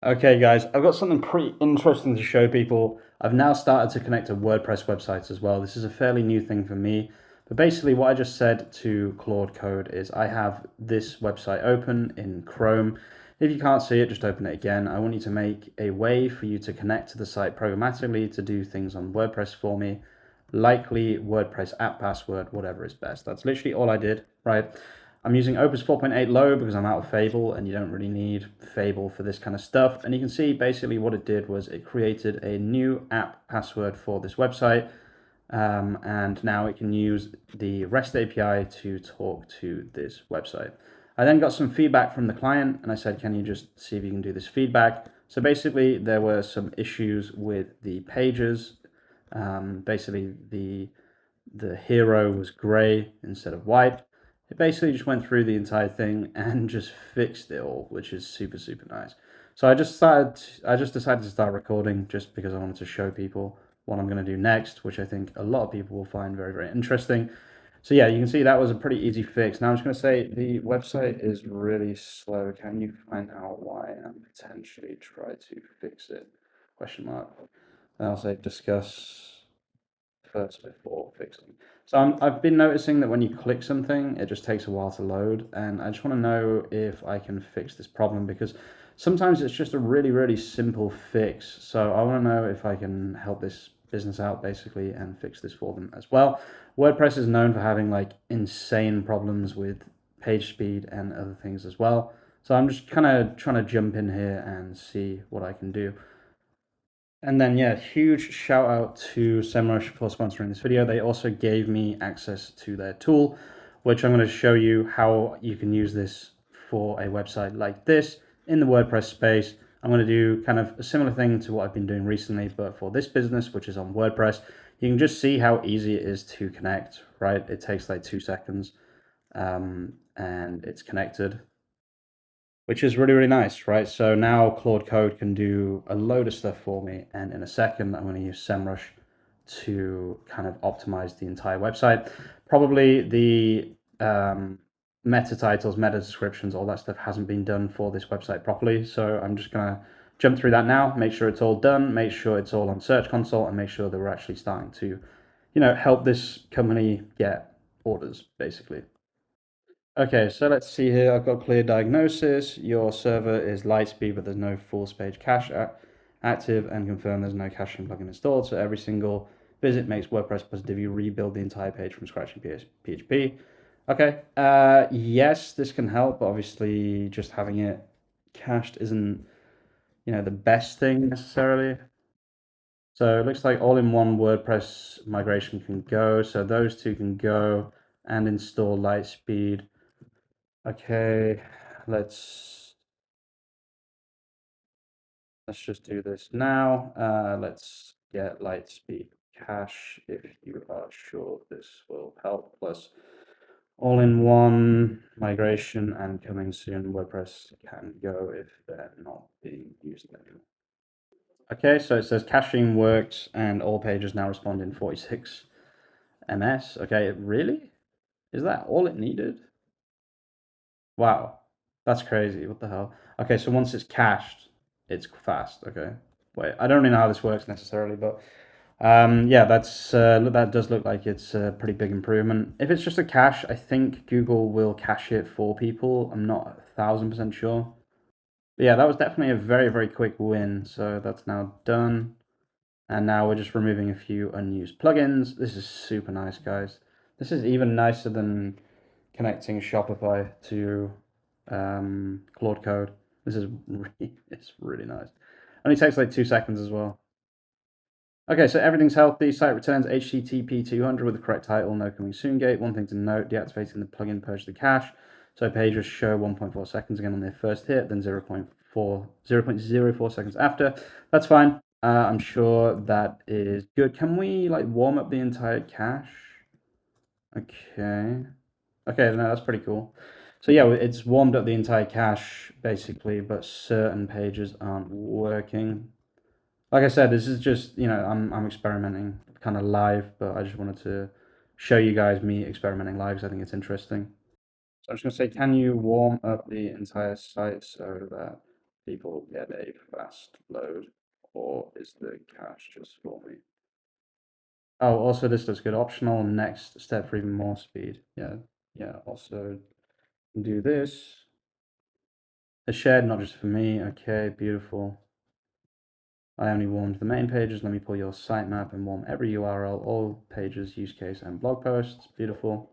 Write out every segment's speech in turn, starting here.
Okay guys, I've got something pretty interesting to show people. I've now started to connect to WordPress websites as well. This is a fairly new thing for me. But basically what I just said to Claude Code is I have this website open in Chrome. If you can't see it, just open it again. I want you to make a way for you to connect to the site programmatically to do things on WordPress for me. Likely WordPress app password, whatever is best. That's literally all I did, right? I'm using Opus 4.8 low because I'm out of Fable and you don't really need Fable for this kind of stuff. And you can see basically what it did was it created a new app password for this website. And now it can use the REST API to talk to this website. I then got some feedback from the client and I said, can you just see if you can do this feedback? So basically there were some issues with the pages. Basically the hero was gray instead of white. It basically just went through the entire thing and just fixed it all, which is super, super nice. So I just decided to start recording just because I wanted to show people what I'm going to do next, which I think a lot of people will find very, very interesting. So yeah, you can see that was a pretty easy fix. Now I'm just going to say the website is really slow. Can you find out why and potentially try to fix it? Question mark. And I'll say discuss first before fixing. So I've been noticing that when you click something, it just takes a while to load, and I just want to know if I can fix this problem because sometimes it's just a really, really simple fix. So I want to know if I can help this business out basically and fix this for them as well. WordPress is known for having like insane problems with page speed and other things as well. So I'm just kind of trying to jump in here and see what I can do. And then, yeah, huge shout out to Semrush for sponsoring this video. They also gave me access to their tool, which I'm going to show you how you can use this for a website like this in the WordPress space. I'm going to do kind of a similar thing to what I've been doing recently, but for this business, which is on WordPress, you can just see how easy it is to connect, right? It takes like 2 seconds and it's connected, which is really, really nice, right? So now Claude Code can do a load of stuff for me. And in a second, I'm going to use Semrush to kind of optimize the entire website. Probably the meta titles, meta descriptions, all that stuff hasn't been done for this website properly. So I'm just going to jump through that now, make sure it's all done, make sure it's all on Search Console, and make sure that we're actually starting to, help this company get orders, basically. Okay, so let's see here. I've got clear diagnosis. Your server is LiteSpeed, but there's no full page cache active, and confirm there's no caching plugin installed. So every single visit makes WordPress positive. You rebuild the entire page from scratch in PHP. Okay, yes, this can help, but obviously just having it cached isn't, the best thing necessarily. So it looks like all-in-one WordPress migration can go. So those two can go and install LiteSpeed. Okay, let's just do this now. Let's get LiteSpeed Cache if you are sure this will help. Plus all-in-one migration and coming soon. WordPress can go if they're not being used anymore. Okay, so it says caching works and all pages now respond in 46 ms. Okay, really? Is that all it needed? Wow, that's crazy. What the hell? Okay, so once it's cached, it's fast. Okay, wait, I don't really know how this works necessarily, but yeah, that does look like it's a pretty big improvement. If it's just a cache, I think Google will cache it for people. I'm not 1,000% sure. But yeah, that was definitely a very, very quick win. So that's now done. And now we're just removing a few unused plugins. This is super nice, guys. This is even nicer than connecting Shopify to Claude Code. This is it's really nice. Only takes like 2 seconds as well. Okay, so everything's healthy. Site returns HTTP 200 with the correct title, no coming soon gate. One thing to note, deactivating the plugin purged the cache. So pages show 1.4 seconds again on their first hit, then 0.04 seconds after. That's fine. I'm sure that is good. Can we like warm up the entire cache? Okay. Okay, no, that's pretty cool. So yeah, it's warmed up the entire cache basically, but certain pages aren't working. Like I said, this is just, I'm experimenting kind of live, but I just wanted to show you guys me experimenting live because I think it's interesting. So I'm just going to say, can you warm up the entire site so that people get a fast load, or is the cache just for me? Oh, also this looks good. Optional next step for even more speed. Yeah, yeah. Also do this. A shared, not just for me. Okay, beautiful. I only warmed the main pages. Let me pull your sitemap and warm every URL, all pages, use case, and blog posts. Beautiful.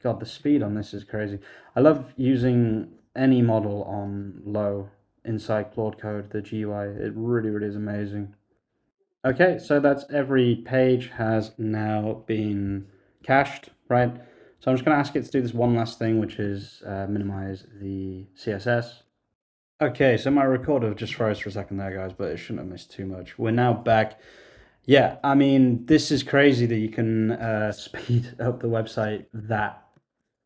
God, the speed on this is crazy. I love using any model on low inside Claude Code, the GUI. It really, really is amazing. Okay, so that's every page has now been cached, right? So I'm just going to ask it to do this one last thing, which is minimize the CSS. Okay, so my recorder just froze for a second there, guys, but it shouldn't have missed too much. We're now back. Yeah, I mean, this is crazy that you can speed up the website that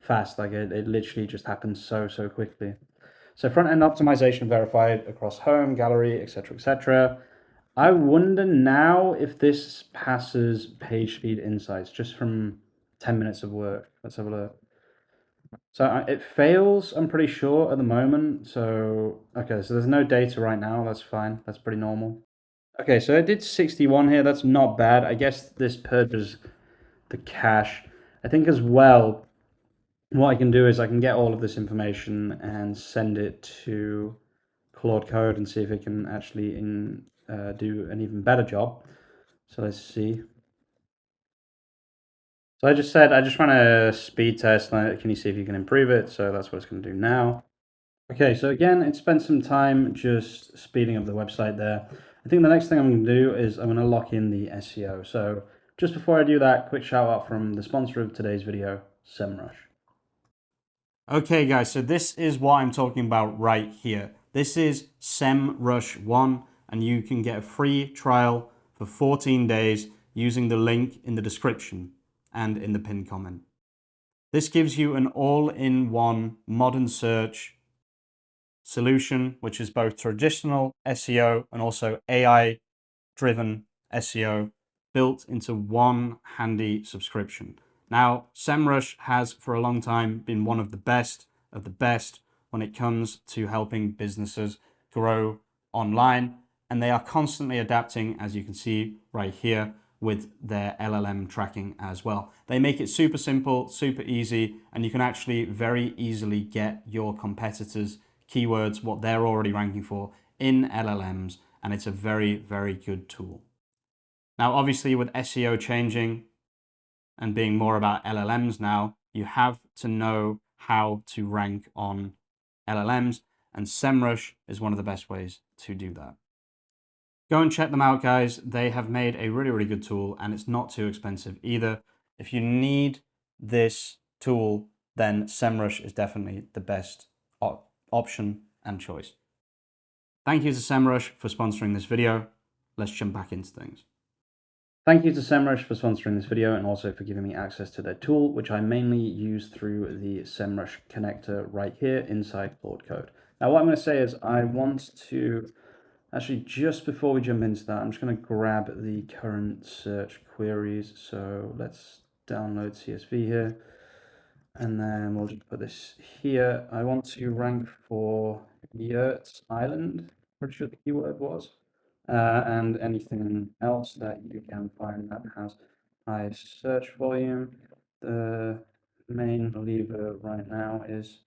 fast. Like it literally just happens so quickly. So front end optimization verified across home, gallery, etc., etc. I wonder now if this passes PageSpeed Insights just from 10 minutes of work. Let's have a look. So it fails, I'm pretty sure, at the moment. So, okay, so there's no data right now. That's fine. That's pretty normal. Okay, so it did 61 here. That's not bad. I guess this purges the cache. I think as well, what I can do is I can get all of this information and send it to Claude Code and see if it can actually do an even better job. So let's see. So I just said, I just ran a speed test. Can you see if you can improve it? So that's what it's going to do now. Okay, so again, it spent some time just speeding up the website there. I think the next thing I'm going to do is I'm going to lock in the SEO. So just before I do that, quick shout out from the sponsor of today's video, Semrush. Okay, guys, so this is what I'm talking about right here. This is Semrush 1, and you can get a free trial for 14 days using the link in the description and in the pinned comment. This gives you an all-in-one modern search solution, which is both traditional SEO and also AI-driven SEO built into one handy subscription. Now, Semrush has for a long time been one of the best when it comes to helping businesses grow online, and they are constantly adapting, as you can see right here, with their LLM tracking as well. They make it super simple, super easy, and you can actually very easily get your competitors' keywords, what they're already ranking for, in LLMs, and it's a very good tool. Now, obviously, with SEO changing and being more about LLMs now, you have to know how to rank on LLMs, and Semrush is one of the best ways to do that. Go and check them out, guys. They have made a really good tool, and it's not too expensive either. If you need this tool, then Semrush is definitely the best option and choice. Thank you to Semrush for sponsoring this video. Let's jump back into things. Thank you to Semrush for sponsoring this video and also for giving me access to their tool, which I mainly use through the Semrush connector right here inside Claude Code. Now, what I'm going to say is I want to, actually, just before we jump into that, I'm just going to grab the current search queries. So let's download CSV here. And then we'll just put this here. I want to rank for Yurts Island, pretty sure the keyword was, and anything else that you can find that has high search volume. The main lever right now is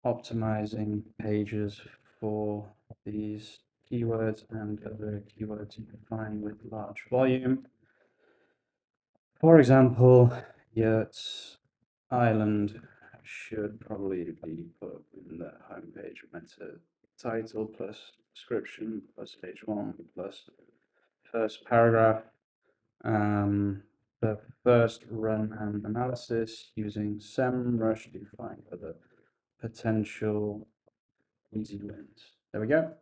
optimizing pages for these keywords and other keywords you can find with large volume. For example, Yurts Island should probably be put in the homepage meta title plus description plus page one plus first paragraph. The first run an analysis using Semrush to find other potential easy wins. There we go.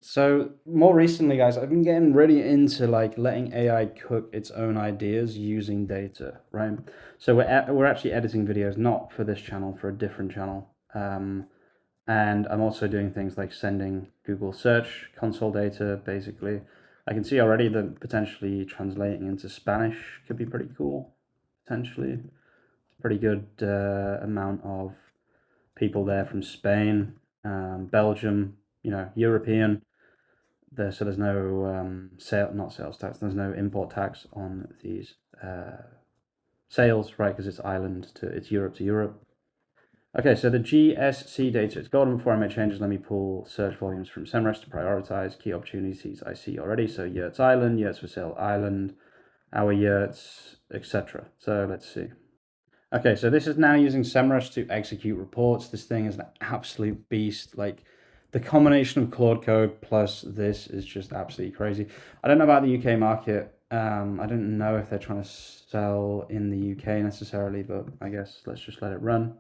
So more recently, guys, I've been getting really into like letting AI cook its own ideas using data, right? So we're actually editing videos, not for this channel, for a different channel. And I'm also doing things like sending Google Search Console data, basically. I can see already that potentially translating into Spanish could be pretty cool, potentially. Pretty good amount of people there from Spain. Belgium, European. So there's no not sales tax. There's no import tax on these sales, right? Because it's it's Europe to Europe. Okay, so the GSC data, it's golden. Before I make changes, let me pull search volumes from Semrush to prioritize key opportunities I see already. So yurts island, yurts for sale island, our yurts, etc. So let's see. Okay, so this is now using Semrush to execute reports. This thing is an absolute beast. Like the combination of Claude Code plus this is just absolutely crazy. I don't know about the UK market. I don't know if they're trying to sell in the UK necessarily, but I guess let's just let it run.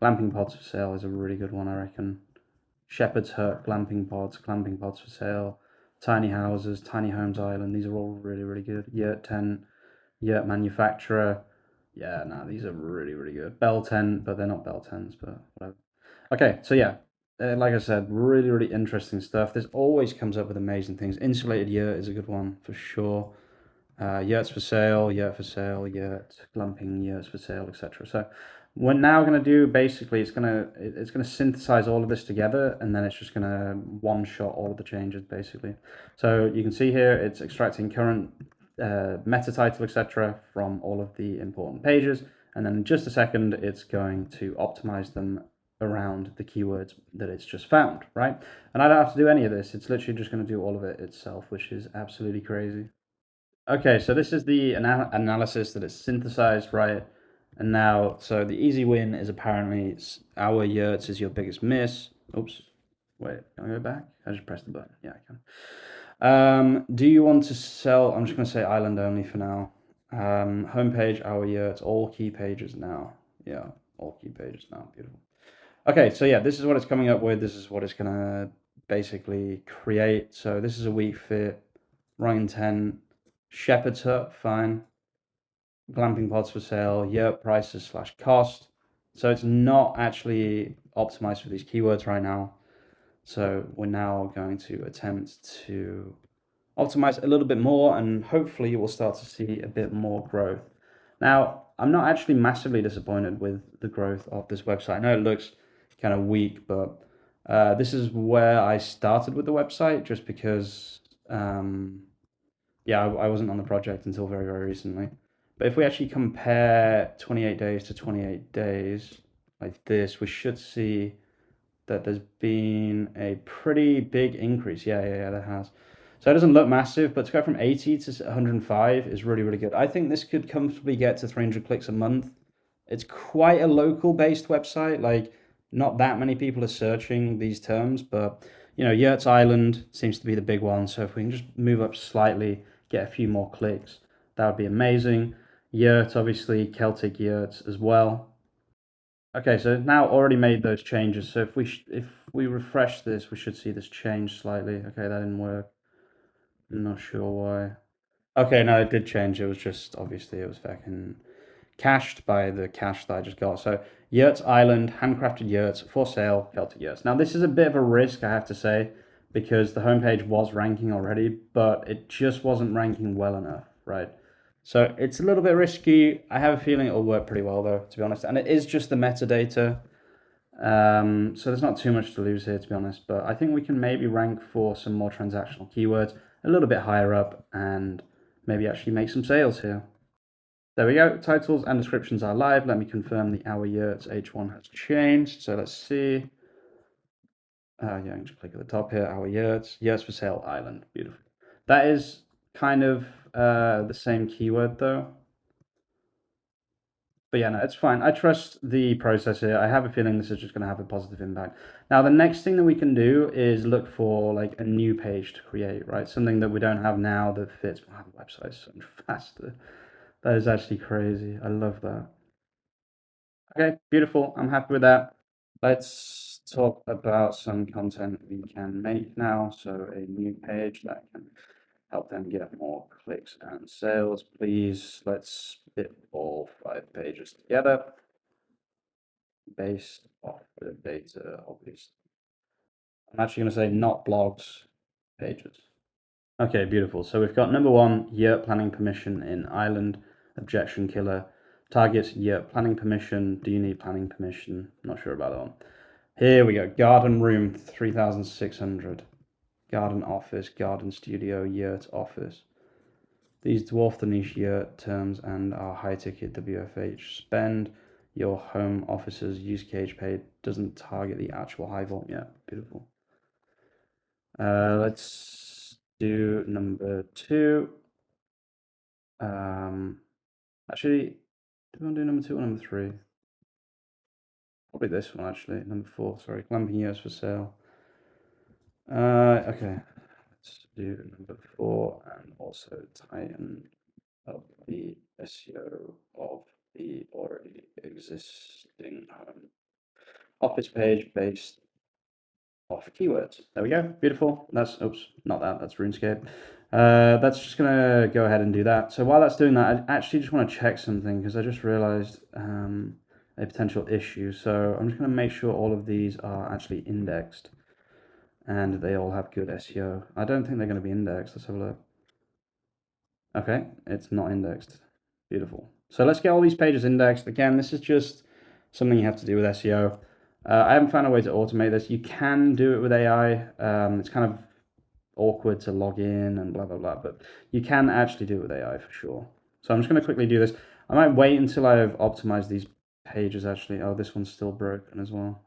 Glamping pods for sale is a really good one, I reckon. Shepherd's Hut, glamping pods for sale. Tiny houses, tiny homes island. These are all really, really good. Yurt tent, yurt manufacturer. Yeah, no, these are really, really good. Bell tent, but they're not bell tents, but whatever. Okay, so yeah, like I said, really, really interesting stuff. This always comes up with amazing things. Insulated yurt is a good one for sure. Yurts for sale, yurt for sale, yurt, glamping, yurts for sale, etc. So we're now going to do basically it's gonna synthesize all of this together, and then it's just going to one shot all of the changes basically. So you can see here it's extracting current meta title, etc. from all of the important pages, and then in just a second it's going to optimize them around the keywords that it's just found, right? And I don't have to do any of this. It's literally just going to do all of it itself, which is absolutely crazy. Okay, so this is the analysis that it's synthesized, right? And now, so the easy win is apparently our yurts is your biggest miss. Oops, wait, can I go back? I just pressed the button. Yeah, I can. Do you want to sell? I'm just going to say island only for now. Homepage, our yurts, all key pages now. Yeah, all key pages now. Beautiful. Okay, so yeah, this is what it's coming up with. This is what it's going to basically create. So this is a weak fit, wrong intent. Shepherd's Hut, fine. Glamping pods for sale, yurt prices slash cost. So it's not actually optimized for these keywords right now. So we're now going to attempt to optimize a little bit more, and hopefully we'll start to see a bit more growth. Now, I'm not actually massively disappointed with the growth of this website. I know it looks kind of weak, but this is where I started with the website just because yeah, I wasn't on the project until very, very recently. But if we actually compare 28 days to 28 days like this, we should see that there's been a pretty big increase. Yeah, there has. So it doesn't look massive, but to go from 80 to 105 is really, really good. I think this could comfortably get to 300 clicks a month. It's quite a local based website. Like, not that many people are searching these terms, but Yurts Island seems to be the big one. So if we can just move up slightly, get a few more clicks, that would be amazing. Yurt, obviously, Celtic Yurts as well. Okay, so now already made those changes. So if we refresh this, we should see this change slightly. Okay, that didn't work. I'm not sure why. Okay, no, it did change. It was just obviously it was fucking cached by the cache that I just got. So Yurts Island, handcrafted yurts for sale, Celtic yurts. Now this is a bit of a risk, I have to say, because the homepage was ranking already, but it just wasn't ranking well enough, right? So it's a little bit risky. I have a feeling it'll work pretty well though, to be honest. And it is just the metadata. So there's not too much to lose here, to be honest. But I think we can maybe rank for some more transactional keywords a little bit higher up and maybe actually make some sales here. There we go. Titles and descriptions are live. Let me confirm the our yurts H1 has changed. So let's see. Yeah, I can just click at the top here. Our yurts for sale island. Beautiful. That is kind of the same keyword though. But yeah, no, it's fine. I trust the process here. I have a feeling this is just going to have a positive impact. Now, the next thing that we can do is look for like a new page to create, right? Something that we don't have now that fits. Wow, the website's so much faster. That is actually crazy. I love that. Okay, beautiful. I'm happy with that. Let's talk about some content we can make now. So a new page that can help them get more clicks and sales. Please, let's spit all 5 pages together based off the data, obviously. I'm actually going to say not blogs, pages. Okay, beautiful. So we've got number 1, yurt planning permission in Ireland, objection killer. Target yurt planning permission. Do you need planning permission? Not sure about that one. Here we go. Garden room 3,600. Garden office, garden studio, yurt office. These dwarf the niche yurt terms and are high ticket WFH. Spend your home office's use cage page doesn't target the actual high volume. Yeah, beautiful. Let's do number 2. Actually, do you want to do number 2 or number 3? Probably this one actually. Number 4. Sorry, clamping US for sale. Okay. Let's do number 4 and also tighten up the SEO of the already existing office page based off keywords. There we go. Beautiful. That's, oops, not that. That's RuneScape. That's just going to go ahead and do that. So while that's doing that, I actually just want to check something because I just realized a potential issue. So I'm just going to make sure all of these are actually indexed and they all have good SEO. I don't think they're going to be indexed. Let's have a look. Okay, it's not indexed. Beautiful. So let's get all these pages indexed. Again, this is just something you have to do with SEO. I haven't found a way to automate this. You can do it with AI. It's kind of awkward to log in and blah, blah, blah, but you can actually do it with AI for sure. So I'm just going to quickly do this. I might wait until I've optimized these pages actually. Oh, this one's still broken as well.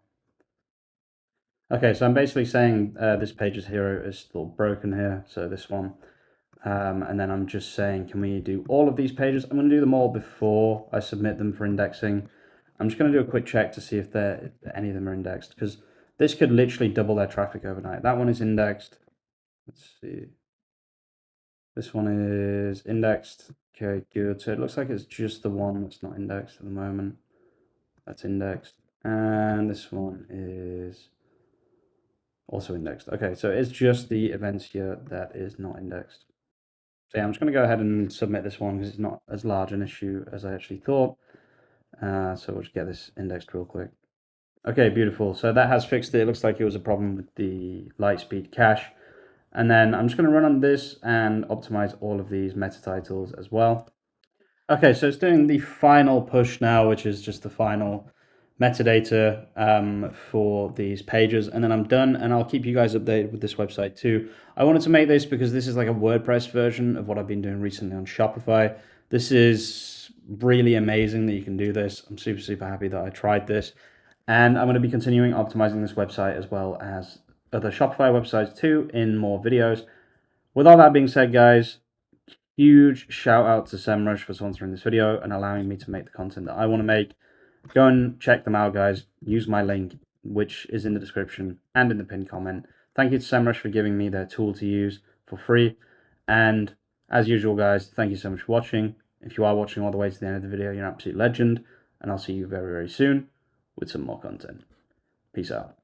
Okay, so I'm basically saying this page's hero is still broken here. So this one. And then I'm just saying, can we do all of these pages? I'm going to do them all before I submit them for indexing. I'm just going to do a quick check to see if any of them are indexed, because this could literally double their traffic overnight. That one is indexed. Let's see. This one is indexed. Okay, good. So it looks like it's just the one that's not indexed at the moment. That's indexed. And this one is also indexed. Okay, so it's just the events here that is not indexed. So yeah, I'm just going to go ahead and submit this one because it's not as large an issue as I actually thought. So we'll just get this indexed real quick. Okay, beautiful. So that has fixed it. It looks like it was a problem with the LiteSpeed cache. And then I'm just going to run on this and optimize all of these meta titles as well. Okay, so it's doing the final push now, which is just the final metadata for these pages, and then I'm done, and I'll keep you guys updated with this website too. I wanted to make this because this is like a WordPress version of what I've been doing recently on Shopify. This is really amazing that you can do this. I'm super, super happy that I tried this, and I'm going to be continuing optimizing this website as well as other Shopify websites too in more videos. With all that being said, guys, huge shout out to Semrush for sponsoring this video and allowing me to make the content that I want to make. Go and check them out, guys. Use my link, which is in the description and in the pinned comment. Thank you to Semrush for giving me their tool to use for free. And as usual, guys, thank you so much for watching. If you are watching all the way to the end of the video, you're an absolute legend. And I'll see you very, very soon with some more content. Peace out.